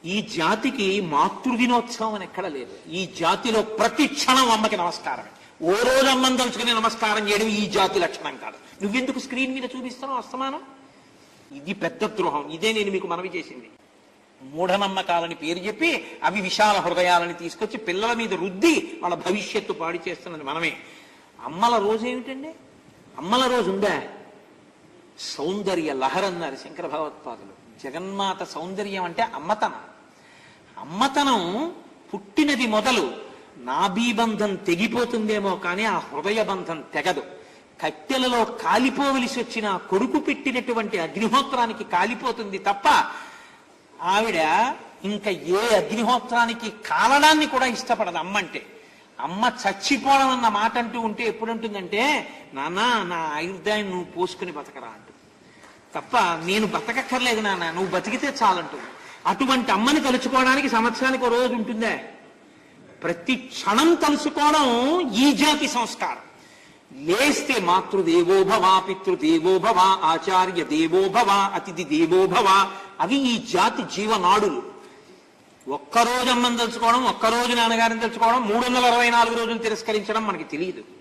ఈ జాతికి మాతృదినోత్సవం అని ఎక్కడ లేదు. ఈ జాతిలో ప్రతి క్షణం అమ్మకి నమస్కారమే. ఓ రోజు అమ్మని తలుచుకుని నమస్కారం చేయడం ఈ జాతి లక్షణం కాదు. నువ్వెందుకు స్క్రీన్ మీద చూపిస్తావు అస్తమానం? ఇది పెద్ద ద్రోహం. ఇదే నేను మీకు మనవి చేసింది. మూఢనమ్మకాలని పేరు చెప్పి అవి విశాల హృదయాలని తీసుకొచ్చి పిల్లల మీద రుద్ది వాళ్ళ భవిష్యత్తు పాడి చేస్తున్నది మనమే. అమ్మల రోజు ఏమిటండి? అమ్మల రోజు ఉందా? సౌందర్య లహరన్నారు శంకర భగవత్పాదులు. జగన్మాత సౌందర్యం అంటే అమ్మతనం. అమ్మతనం పుట్టినది మొదలు నాభీబంధం తెగిపోతుందేమో కానీ ఆ హృదయ బంధం తెగదు. కట్టెలలో కాలిపోవలసి వచ్చిన కొడుకు పెట్టినటువంటి అగ్నిహోత్రానికి కాలిపోతుంది తప్ప ఆవిడ ఇంకా ఏ అగ్నిహోత్రానికి కాలడాన్ని కూడా ఇష్టపడదు. అమ్మంటే అమ్మ చచ్చిపోవడం అన్న మాట అంటూ ఉంటే ఎప్పుడంటుందంటే, నాన్న నా ఆయుర్దాయం నువ్వు పోసుకుని బతకరా అంటుంది తప్ప నేను బతకక్కర్లేదు నాన్న, నువ్వు బతికితే చాలంటుంది. అటువంటి అమ్మని తలుచుకోవడానికి సంవత్సరానికి ఒక రోజు ఉంటుందే? ప్రతి క్షణం తలుచుకోవడం ఈ జాతి సంస్కారం. లేస్తే మాతృదేవోభవ, పితృదేవోభవ, ఆచార్య దేవోభవ, అతిథి దేవోభవ, అవి ఈ జాతి జీవనాడులు. ఒక్కరోజు అమ్మని తలుచుకోవడం, ఒక్కరోజు నాన్నగారిని తలుచుకోవడం, 364 రోజులు తిరస్కరించడం మనకి తెలియదు.